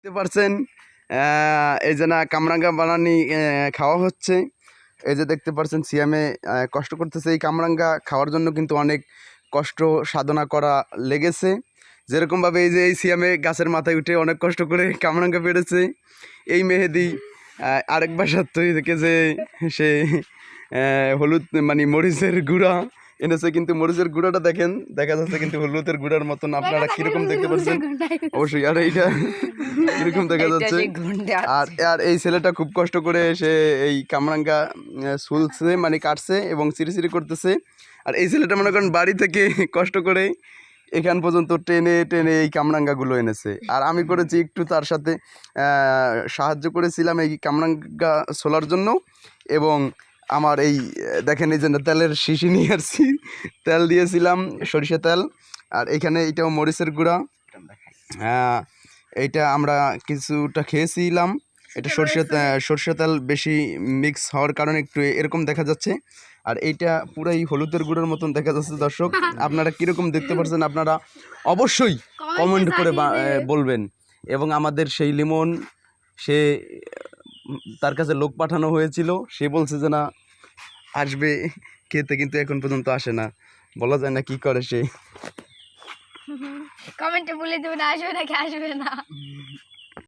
দেখতে পারছেন এই যে না কামরাঙ্গা বানানি খাওয়া হচ্ছে। এই যে দেখতে পারছেন সিয়ামে কষ্ট করতেছে। এই কামরাঙ্গা খাওয়ার জন্য কিন্তু অনেক কষ্ট সাধনা করা লেগেছে। যেরকমভাবে এই যে এই সিয়ামে গাছের মাথায় উঠে অনেক কষ্ট করে কামরাঙ্গা পেরেছে। এই মেহেদি আরেক বাসার থেকে যে সে হলুদ মানে মরিচের গুঁড়া এনেছে, কিন্তু মরিচের গুঁড়াটা দেখেন দেখা যাচ্ছে কিন্তু হলুদের গুঁড়ার মতন। আপনারা কিরকম দেখতে পাচ্ছেন অবশ্যই। আর এইটা কিরকম দেখা যাচ্ছে। আর আর এই ছেলেটা খুব কষ্ট করে সে এই কামরাঙ্গা সুলছে মানে কাটছে এবং সিঁড়ি করতেছে। আর এই ছেলেটা মনে করেন বাড়ি থেকে কষ্ট করে এখান পর্যন্ত টেনে টেনে এই কামরাঙ্গাগুলো এনেছে। আর আমি করেছি একটু তার সাথে সাহায্য করেছিলাম এই কামরাঙ্গা ছোলার জন্য। এবং আমার এই দেখেন এই যে তেলের শিশি নিয়ে আসছি, তেল দিয়েছিলাম সরিষা তেল। আর এখানে এইটাও মরিচের গুঁড়া, এইটা আমরা কিছুটা খেয়েছিলাম। এটা সরষে তেল বেশি মিক্স হওয়ার কারণে একটু এরকম দেখা যাচ্ছে। আর এইটা পুরাই হলুদের গুঁড়োর মতন দেখা যাচ্ছে। দর্শক আপনারা কীরকম দেখতে পাচ্ছেন আপনারা অবশ্যই কমেন্ট করে বলবেন। এবং আমাদের সেই লিমন, সে তার কাছে লোক পাঠানো হয়েছিল, সে বলছে যে না আসবে খেতে, কিন্তু এখন পর্যন্ত আসে না। বলা যায় না কি করে সে। কমেন্টে বলে দেবেন আসবে নাকি আসবে না।